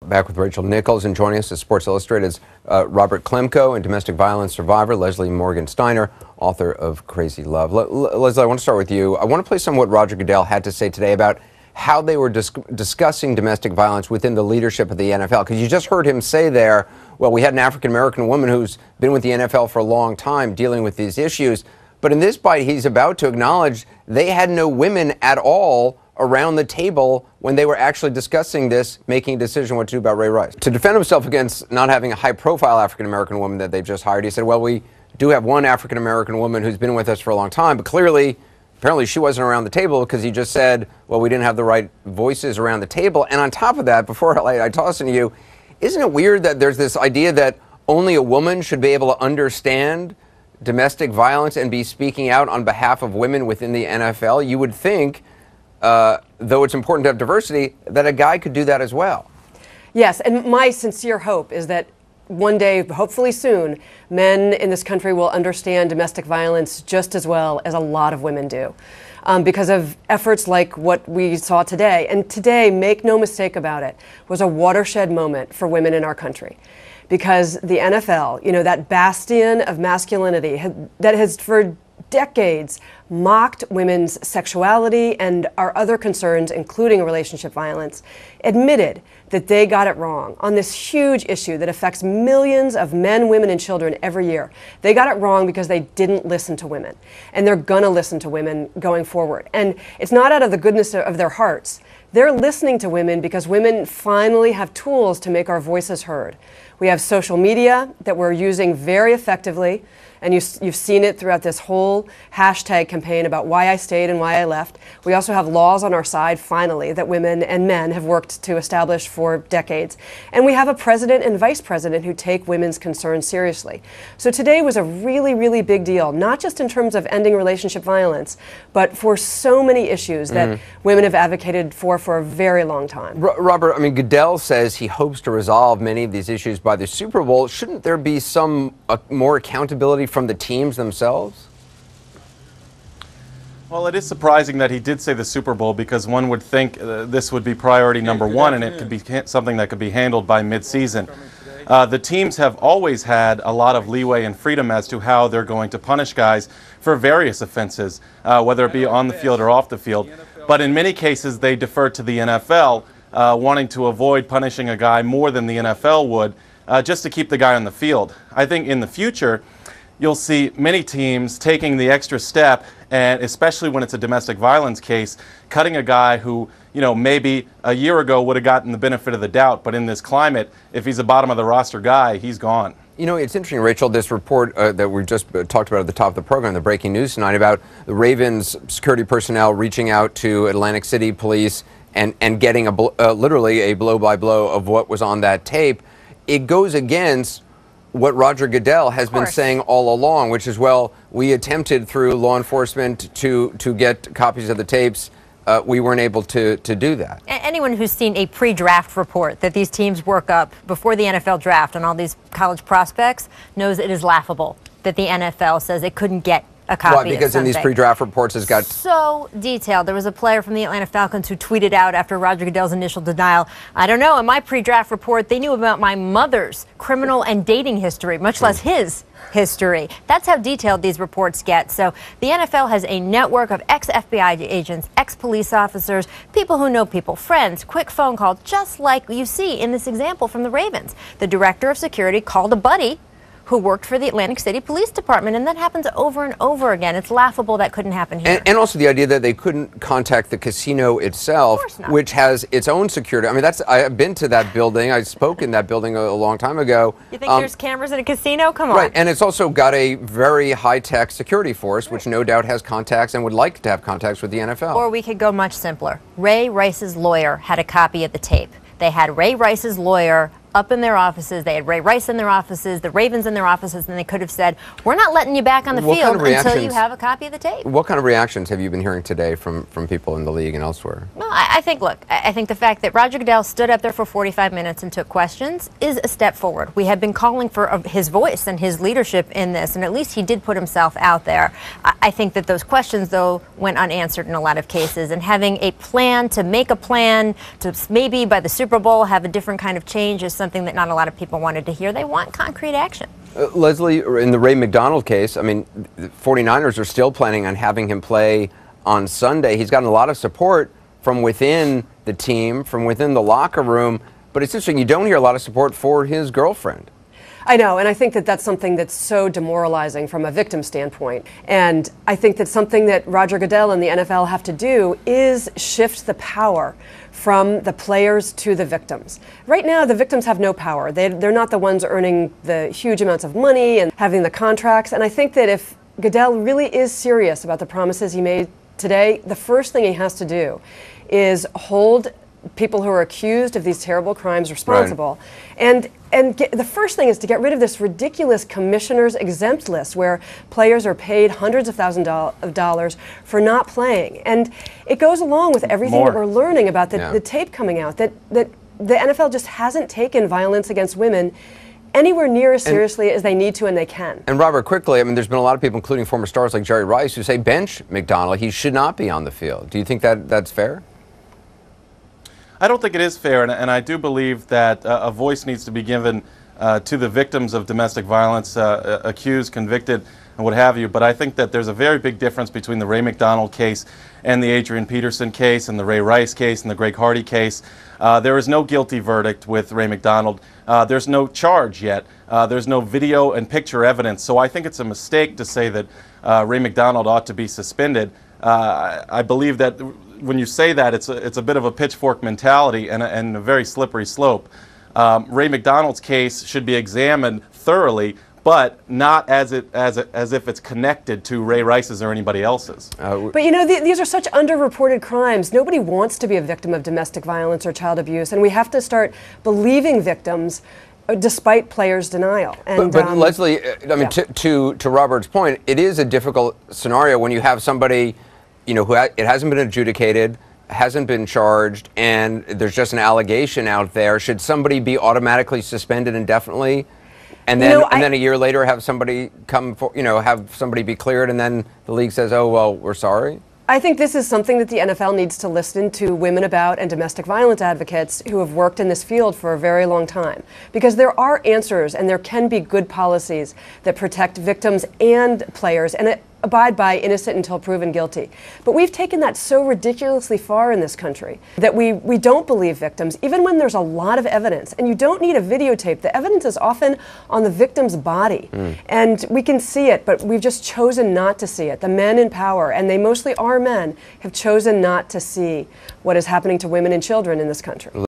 Back with Rachel Nichols, and joining us is Sports Illustrated's Robert Klemko and domestic violence survivor Leslie Morgan Steiner, author of Crazy Love. Leslie, I want to start with you. I want to play some of what Roger Goodell had to say today about how they were discussing domestic violence within the leadership of the NFL. Because you just heard him say there, well, we had an African-American woman who's been with the NFL for a long time dealing with these issues. But in this bite, he's about to acknowledge they had no women at all around the table when they were actually discussing this, making a decision what to do about Ray Rice. To defend himself against not having a high-profile African-American woman that they've just hired, he said, well, we do have one African-American woman who's been with us for a long time, but apparently she wasn't around the table because he just said, well, we didn't have the right voices around the table. And on top of that, before I toss it to you, isn't it weird that there's this idea that only a woman should be able to understand domestic violence and be speaking out on behalf of women within the NFL? You would think, though it's important to have diversity, that a guy could do that as well. Yes, and my sincere hope is that one day, hopefully soon, men in this country will understand domestic violence just as well as a lot of women do. Because of efforts like what we saw today. And today, make no mistake about it, was a watershed moment for women in our country. Because the NFL, you know, that bastion of masculinity that has for decades mocked women's sexuality and our other concerns, including relationship violence, admitted that they got it wrong on this huge issue that affects millions of men, women, and children every year. They got it wrong because they didn't listen to women. And they're going to listen to women going forward. And it's not out of the goodness of their hearts. They're listening to women because women finally have tools to make our voices heard. We have social media that we're using very effectively, and you've seen it throughout this whole hashtag campaign about why I stayed and why I left. We also have laws on our side, finally, that women and men have worked to establish for decades. And we have a president and vice president who take women's concerns seriously. So today was a really, really big deal, not just in terms of ending relationship violence, but for so many issues that women have advocated for a very long time. Robert, I mean, Goodell says he hopes to resolve many of these issues by the Super Bowl. Shouldn't there be some more accountability from the teams themselves? Well, it is surprising that he did say the Super Bowl, because one would think this would be priority number one, and it could be something that could be handled by mid-season. The teams have always had a lot of leeway and freedom as to how they're going to punish guys for various offenses, whether it be on the field or off the field. But in many cases, they defer to the NFL, wanting to avoid punishing a guy more than the NFL would, just to keep the guy on the field. I think in the future, you'll see many teams taking the extra step, and especially when it's a domestic violence case, cutting a guy who, you know, maybe a year ago would have gotten the benefit of the doubt, but in this climate, if he's a bottom of the roster guy, he's gone. You know, it's interesting, Rachel, this report that we just talked about at the top of the program, the breaking news tonight, about the Ravens security personnel reaching out to Atlantic City police and getting literally a blow-by-blow of what was on that tape. It goes against what Roger Goodell has been saying all along, which is, well, we attempted through law enforcement to get copies of the tapes. We weren't able to do that. Anyone who's seen a pre-draft report that these teams work up before the NFL draft on all these college prospects knows it is laughable that the NFL says it couldn't get a copy. Why? Because in these pre-draft reports it's got so detailed. There was a player from the Atlanta Falcons who tweeted out after Roger Goodell's initial denial, I don't know, in my pre-draft report they knew about my mother's criminal and dating history, much less his history. That's how detailed these reports get. So the NFL has a network of ex-FBI agents, ex-police officers, people who know people, friends, quick phone call, just like you see in this example from the Ravens. The director of security called a buddy who worked for the Atlantic City Police Department, and that happens over and over again. It's laughable that couldn't happen here. And also the idea that they couldn't contact the casino itself, which has its own security. I mean, I've been to that building. I spoke in that building a long time ago. You think there's cameras in a casino? Come on. Right, and it's also got a very high-tech security force, which no doubt has contacts and would like to have contacts with the NFL. Or we could go much simpler. Ray Rice's lawyer had a copy of the tape. They had Ray Rice's lawyer up in their offices. They had Ray Rice in their offices, the Ravens in their offices, and they could have said, we're not letting you back on the field until you have a copy of the tape. What kind of reactions have you been hearing today from people in the league and elsewhere? Well, I think, look, I think the fact that Roger Goodell stood up there for 45 minutes and took questions is a step forward. We have been calling for his voice and his leadership in this, and at least he did put himself out there. I think that those questions, though, went unanswered in a lot of cases, and having a plan to make a plan to maybe by the Super Bowl have a different kind of change is something that not a lot of people wanted to hear. They want concrete action. Leslie, in the Ray McDonald case, I mean, the 49ers are still planning on having him play on Sunday. He's gotten a lot of support from within the team, from within the locker room, but it's interesting, you don't hear a lot of support for his girlfriend. I know, and I think that that's something that's so demoralizing from a victim standpoint. And I think that something that Roger Goodell and the NFL have to do is shift the power from the players to the victims. Right now, the victims have no power. They're not the ones earning the huge amounts of money and having the contracts. And I think that if Goodell really is serious about the promises he made today, the first thing he has to do is hold people who are accused of these terrible crimes responsible. Right. The first thing is to get rid of this ridiculous commissioner's exempt list where players are paid hundreds of thousands of dollars for not playing. And it goes along with everything that we're learning about the tape coming out, that the NFL just hasn't taken violence against women anywhere near as seriously as they need to and they can. And Robert, quickly, I mean, there's been a lot of people, including former stars like Jerry Rice, who say bench McDonald. He should not be on the field. Do you think that that's fair? I don't think it is fair, and I do believe that a voice needs to be given to the victims of domestic violence, accused, convicted, and what have you. But I think that there's a very big difference between the Ray McDonald case and the Adrian Peterson case and the Ray Rice case and the Greg Hardy case. There is no guilty verdict with Ray McDonald. There's no charge yet. There's no video and picture evidence. So I think it's a mistake to say that Ray McDonald ought to be suspended. I believe that when you say that, it's a bit of a pitchfork mentality and a very slippery slope. Ray McDonald's case should be examined thoroughly, but not as if it's connected to Ray Rice's or anybody else's. But you know, these are such underreported crimes. Nobody wants to be a victim of domestic violence or child abuse, and we have to start believing victims despite players' denial. And, but Leslie, I mean, to Robert's point, it is a difficult scenario when you have somebody, you know, who it hasn't been adjudicated, hasn't been charged, and there's just an allegation out there. Should somebody be automatically suspended indefinitely, and then and then a year later have somebody come for, have somebody be cleared, and then the league says, oh well, we're sorry? I think this is something that the NFL needs to listen to women about and domestic violence advocates who have worked in this field for a very long time. Because there are answers and there can be good policies that protect victims and players and abide by innocent until proven guilty. But we've taken that so ridiculously far in this country that we don't believe victims, even when there's a lot of evidence. And you don't need a videotape. The evidence is often on the victim's body. And we can see it, but we've just chosen not to see it. The men in power, and they mostly are men, have chosen not to see what is happening to women and children in this country.